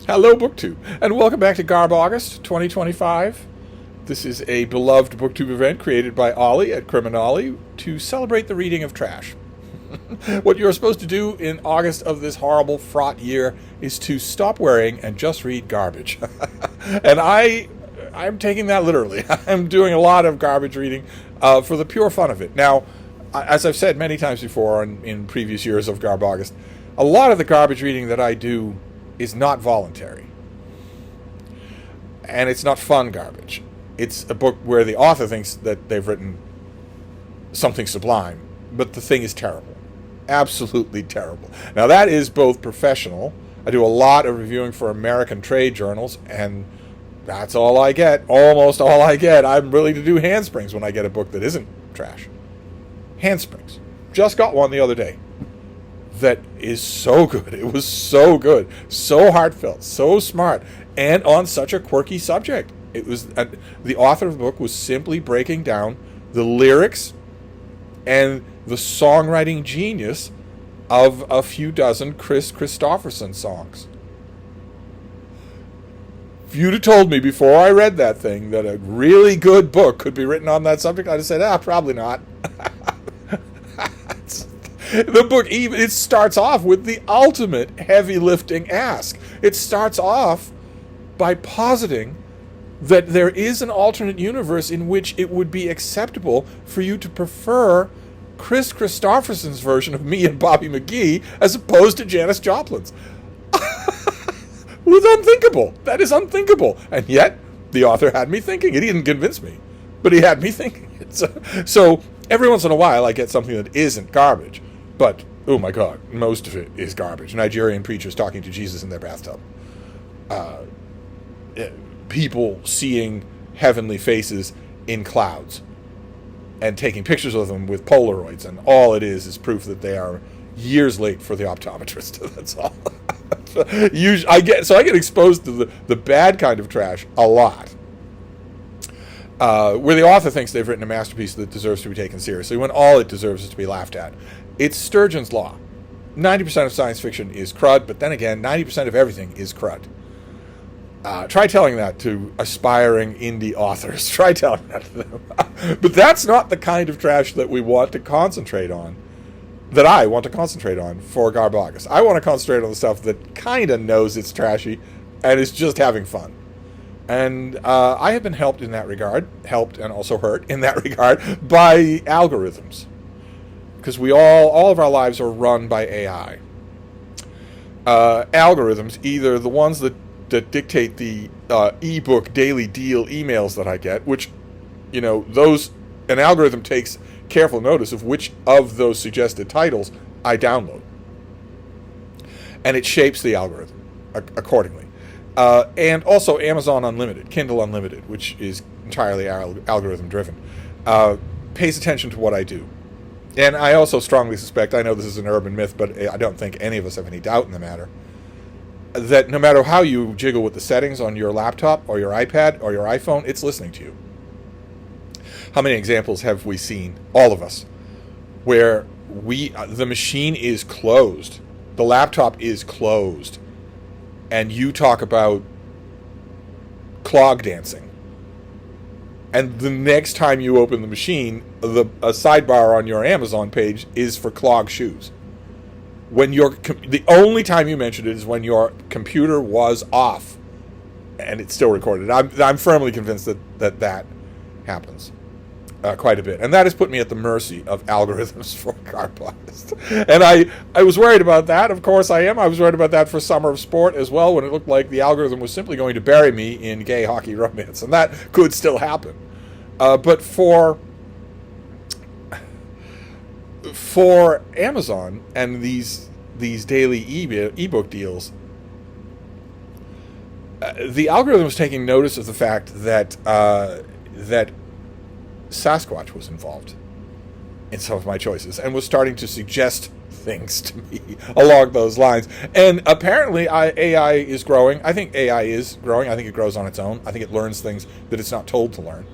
Hello, BookTube, and welcome back to Garb August 2025. This is a beloved BookTube event created by Ollie at Criminali to celebrate the reading of trash. What you're supposed to do in August of this horrible, fraught year is to stop worrying and just read garbage. And I'm taking that literally. I'm doing a lot of garbage reading for the pure fun of it. Now, as I've said many times before in previous years of Garb August, a lot of the garbage reading that I do is not voluntary. And it's not fun garbage. It's a book where the author thinks that they've written something sublime, but the thing is terrible. Absolutely terrible. Now that is both professional. I do a lot of reviewing for American trade journals, and that's all I get. Almost all I get. I'm willing to do handsprings when I get a book that isn't trash. Handsprings. Just got one the other day. That is so good. It was so good, so heartfelt, so smart, and on such a quirky subject. It was the author of the book was simply breaking down the lyrics and the songwriting genius of a few dozen Chris Christopherson songs. If you'd have told me before I read that thing that a really good book could be written on that subject, I'd have said, probably not. The book it starts off with the ultimate heavy lifting ask. It starts off by positing that there is an alternate universe in which it would be acceptable for you to prefer Chris Christopherson's version of Me and Bobby McGee as opposed to Janis Joplin's. It was unthinkable. That is unthinkable. And yet, the author had me thinking. He didn't convince me, but he had me thinking. So every once in a while, I get something that isn't garbage. But, oh my God, most of it is garbage. Nigerian preachers talking to Jesus in their bathtub. People seeing heavenly faces in clouds and taking pictures of them with Polaroids, and all it is proof that they are years late for the optometrist. That's all. I get exposed to the bad kind of trash a lot. Where the author thinks they've written a masterpiece that deserves to be taken seriously, when all it deserves is to be laughed at. It's Sturgeon's Law. 90% of science fiction is crud, but then again, 90% of everything is crud. Try telling that to aspiring indie authors. Try telling that to them. But that's not the kind of trash that we want to concentrate on, that I want to concentrate on for Garb August. I want to concentrate on the stuff that kind of knows it's trashy and is just having fun. And I have been helped in that regard, helped and also hurt in that regard, by algorithms. Because all of our lives are run by AI. Algorithms, either the ones that dictate the ebook daily deal emails that I get, which, an algorithm takes careful notice of which of those suggested titles I download. And it shapes the algorithm accordingly. And also Amazon Unlimited, Kindle Unlimited, which is entirely algorithm driven, pays attention to what I do. And I also strongly suspect, I know this is an urban myth, but I don't think any of us have any doubt in the matter, that no matter how you jiggle with the settings on your laptop or your iPad or your iPhone, it's listening to you. How many examples have we seen, all of us, where the machine is closed, the laptop is closed, and you talk about clog dancing, and the next time you open the machine, a sidebar on your Amazon page is for clog shoes. When the only time you mentioned it is when your computer was off, and it's still recorded. I'm firmly convinced that happens quite a bit, and that has put me at the mercy of algorithms for Garb August. And I was worried about that. Of course, I am. I was worried about that for Summer of Sport as well, when it looked like the algorithm was simply going to bury me in gay hockey romance, and that could still happen. But for Amazon and these daily ebook deals, the algorithm was taking notice of the fact that Sasquatch was involved in some of my choices and was starting to suggest things to me along those lines. And apparently AI is growing. I think AI is growing. I think it grows on its own. I think it learns things that it's not told to learn.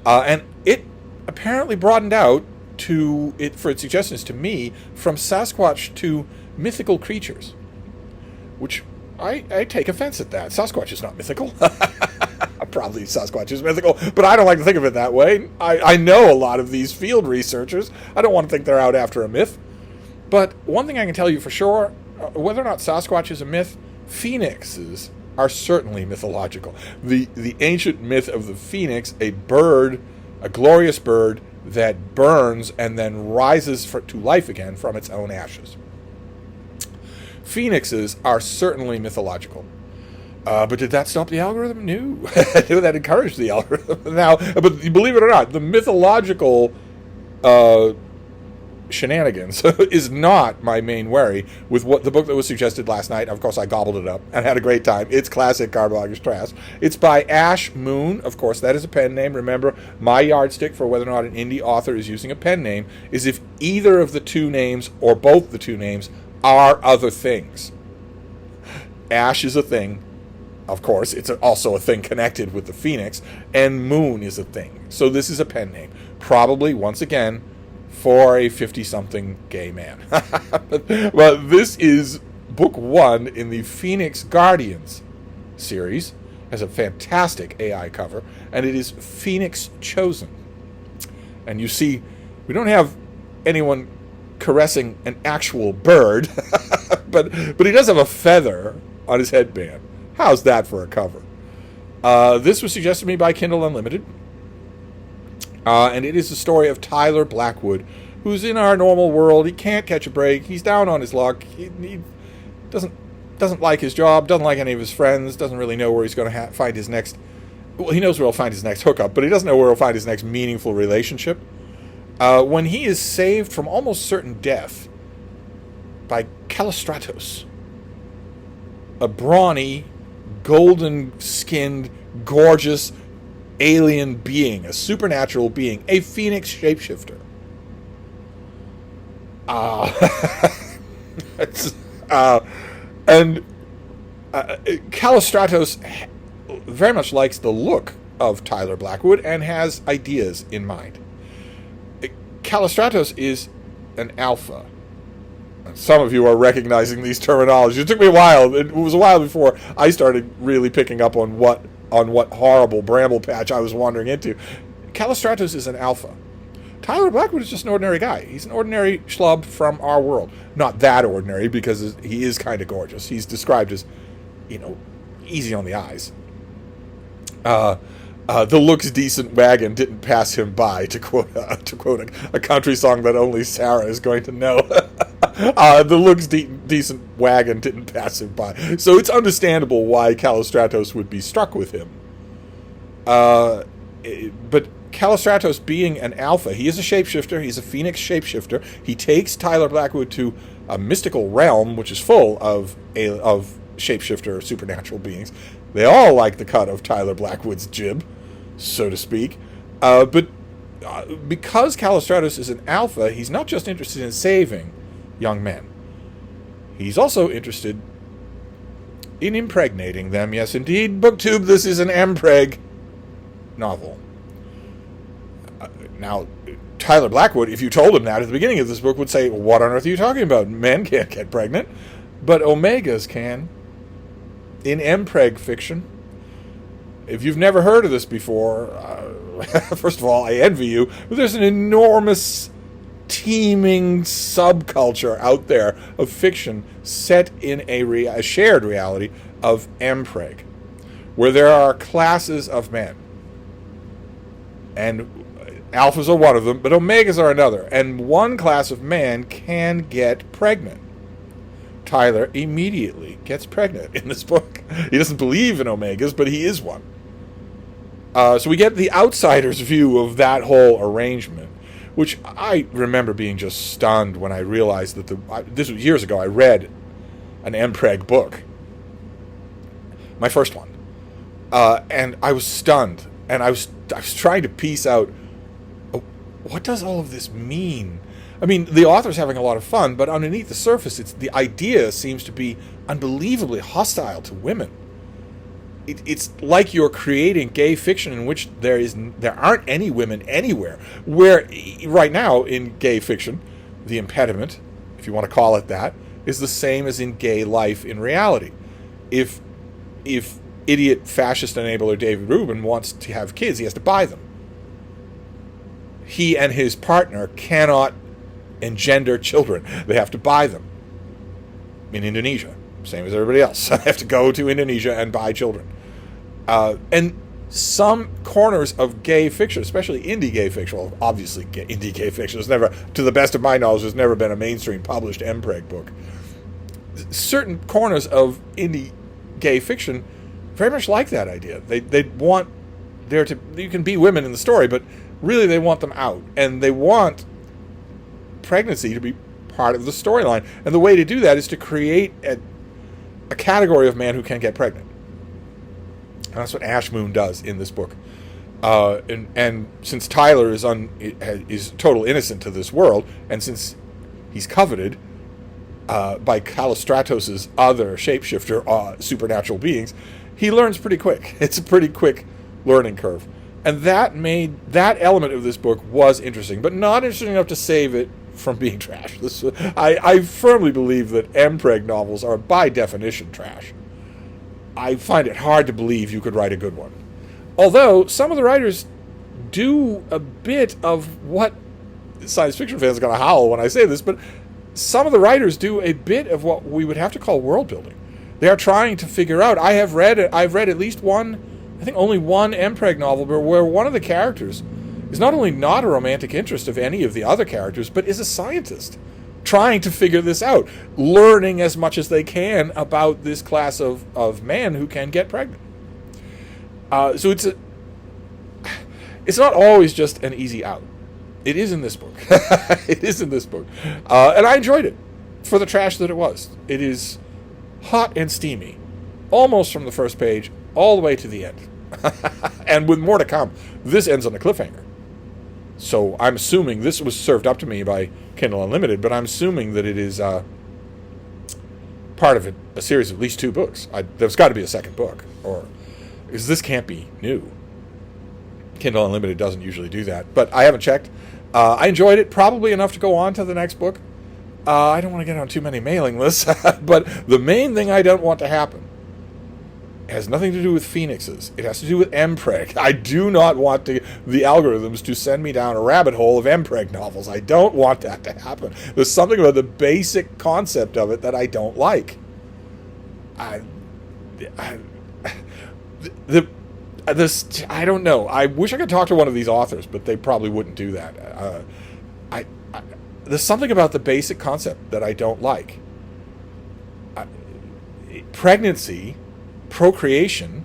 And it apparently broadened out for its suggestions to me from Sasquatch to mythical creatures, which I take offense at that. Sasquatch is not mythical. Probably Sasquatch is mythical, but I don't like to think of it that way. I know a lot of these field researchers. I don't want to think they're out after a myth. But one thing I can tell you for sure, whether or not Sasquatch is a myth, phoenixes are certainly mythological. The ancient myth of the phoenix, a bird, a glorious bird that burns and then rises to life again from its own ashes. Phoenixes are certainly mythological. But did that stop the algorithm? No. That encouraged the algorithm. Now, but believe it or not, the mythological shenanigans is not my main worry with what the book that was suggested last night. Of course, I gobbled it up and had a great time. It's classic Garb August trash. It's by Ash Moon. Of course, that is a pen name. Remember, my yardstick for whether or not an indie author is using a pen name is if either of the two names or both the two names are other things. Ash is a thing. Of course, it's also a thing connected with the phoenix, and moon is a thing. So this is a pen name. Probably, once again, for a 50-something gay man. But this is book 1 in the Phoenix Guardians series. It has a fantastic AI cover, and it is Phoenix Chosen. And you see, we don't have anyone caressing an actual bird, but he does have a feather on his headband. How's that for a cover? This was suggested to me by Kindle Unlimited. And it is the story of Tyler Blackwood, who's in our normal world. He can't catch a break. He's down on his luck. He doesn't like his job, doesn't like any of his friends, doesn't really know where he's going to find his next... Well, he knows where he'll find his next hookup, but he doesn't know where he'll find his next meaningful relationship. When he is saved from almost certain death by Callistratos, a brawny, golden-skinned, gorgeous alien being, a supernatural being, a phoenix shapeshifter. And Callistratos very much likes the look of Tyler Blackwood and has ideas in mind. Callistratos is an alpha. Some of you are recognizing these terminologies. It took me a while. It was a while before I started really picking up on what horrible bramble patch I was wandering into. Callistratos is an alpha. Tyler Blackwood is just an ordinary guy. He's an ordinary schlub from our world. Not that ordinary, because he is kind of gorgeous. He's described as, easy on the eyes. The looks decent wagon didn't pass him by, to quote a country song that only Sarah is going to know. The looks decent wagon didn't pass him by. So it's understandable why Callistratos would be struck with him. But Callistratos being an alpha, he is a shapeshifter. He's a phoenix shapeshifter. He takes Tyler Blackwood to a mystical realm, which is full of shapeshifter supernatural beings. They all like the cut of Tyler Blackwood's jib, so to speak. But because Callistratos is an alpha, he's not just interested in saving young men. He's also interested in impregnating them. Yes, indeed, BookTube, this is an mpreg novel. Now, Tyler Blackwood, if you told him that at the beginning of this book, would say, what on earth are you talking about? Men can't get pregnant, but omegas can. In mpreg fiction. If you've never heard of this before, first of all, I envy you, but there's an enormous teeming subculture out there of fiction set in a shared reality of mpreg, where there are classes of men. And alphas are one of them, but omegas are another. And one class of man can get pregnant. Tyler immediately gets pregnant in this book. He doesn't believe in omegas, but he is one. So we get the outsider's view of that whole arrangement, which I remember being just stunned when I realized that this was years ago. I read an mpreg book, my first one, and I was stunned, and I was trying to piece out, what does all of this mean? I mean, the author's having a lot of fun, but underneath the surface, the idea seems to be unbelievably hostile to women. It's like you're creating gay fiction in which there aren't any women anywhere. Where right now in gay fiction, the impediment, if you want to call it that, is the same as in gay life in reality. if idiot fascist enabler David Rubin wants to have kids, he has to buy them. He and his partner cannot engender children. They have to buy them. In Indonesia, same as everybody else. I have to go to Indonesia and buy children. And some corners of gay fiction, especially indie gay fiction, well, obviously indie gay fiction, there's never, to the best of my knowledge, there's never been a mainstream published mpreg book. Certain corners of indie gay fiction very much like that idea. They want there to, you can be women in the story, but really they want them out, and they want pregnancy to be part of the storyline. And the way to do that is to create a category of man who can get pregnant. And that's what Ash Moon does in this book. And since Tyler is total innocent to this world, and since he's coveted by Callistratos' other shapeshifter supernatural beings, he learns pretty quick. It's a pretty quick learning curve. And that element of this book was interesting, but not interesting enough to save it from being trash. I firmly believe that mpreg novels are by definition trash. I find it hard to believe you could write a good one. Although some of the writers do a bit of what science fiction fans are going to howl when I say this, but some of the writers do a bit of what we would have to call world building. They are trying to figure out. I've read at least one, I think only one mpreg novel where one of the characters is not only not a romantic interest of any of the other characters, but is a scientist trying to figure this out, learning as much as they can about this class of man who can get pregnant. So it's not always just an easy out. It is in this book. It is in this book. And I enjoyed it for the trash that it was. It is hot and steamy, almost from the first page all the way to the end. And with more to come. This ends on a cliffhanger. So I'm assuming this was served up to me by Kindle Unlimited, but I'm assuming that it is part of a series of at least 2 books. There's got to be a second book, because this can't be new. Kindle Unlimited doesn't usually do that, but I haven't checked. I enjoyed it, probably enough to go on to the next book. I don't want to get on too many mailing lists, but the main thing I don't want to happen has nothing to do with phoenixes. It has to do with mpreg. I do not want the algorithms to send me down a rabbit hole of mpreg novels. I don't want that to happen. There's something about the basic concept of it that I don't like. I don't know. I wish I could talk to one of these authors, but they probably wouldn't do that. There's something about the basic concept that I don't like. Pregnancy, procreation,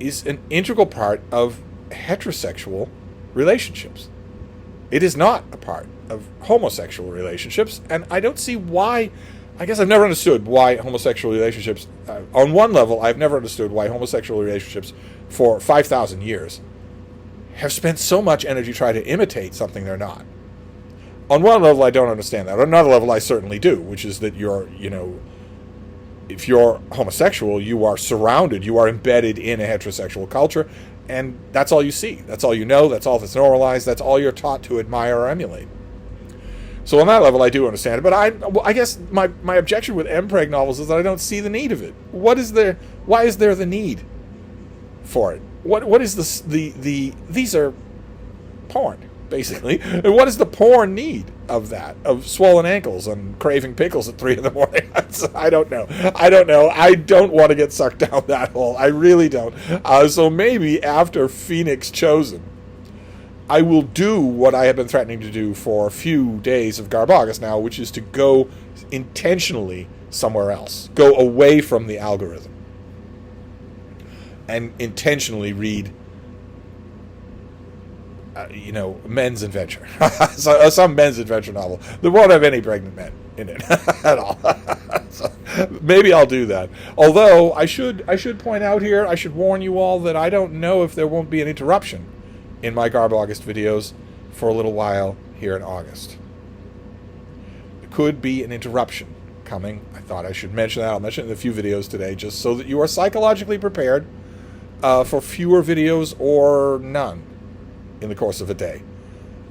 is an integral part of heterosexual relationships. It is not a part of homosexual relationships, and I don't see why. I guess I've never understood why homosexual relationships, on one level, I've never understood why homosexual relationships for 5,000 years have spent so much energy trying to imitate something they're not. On one level, I don't understand that. On another level, I certainly do, which is that if you're homosexual, you are surrounded, you are embedded in a heterosexual culture, and that's all you see. That's all you know. That's all that's normalized. That's all you're taught to admire or emulate. So on that level, I do understand it. But I guess my objection with mpreg novels is that I don't see the need of it. Why is there the need for it? What is these are porn, basically. And what is the porn need of that? Of swollen ankles and craving pickles at 3 a.m. I don't know. I don't want to get sucked down that hole. I really don't. So maybe after Phoenix Chosen, I will do what I have been threatening to do for a few days of Garb August now, which is to go intentionally somewhere else. Go away from the algorithm. And intentionally read men's adventure. Some men's adventure novel that won't have any pregnant men in it at all. So maybe I'll do that. Although I should point out here, I should warn you all that I don't know if there won't be an interruption in my Garb August videos for a little while here in August. There could be an interruption coming. I thought I should mention that. I'll mention it in a few videos today, just so that you are psychologically prepared for fewer videos or none in the course of a day.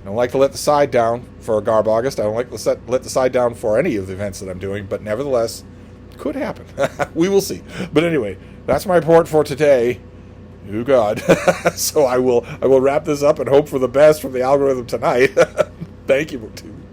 I don't like to let the side down for Garb August. I don't like to let the side down for any of the events that I'm doing, but nevertheless, could happen. We will see. But anyway, that's my report for today. Oh God. So I will wrap this up and hope for the best from the algorithm tonight. Thank you.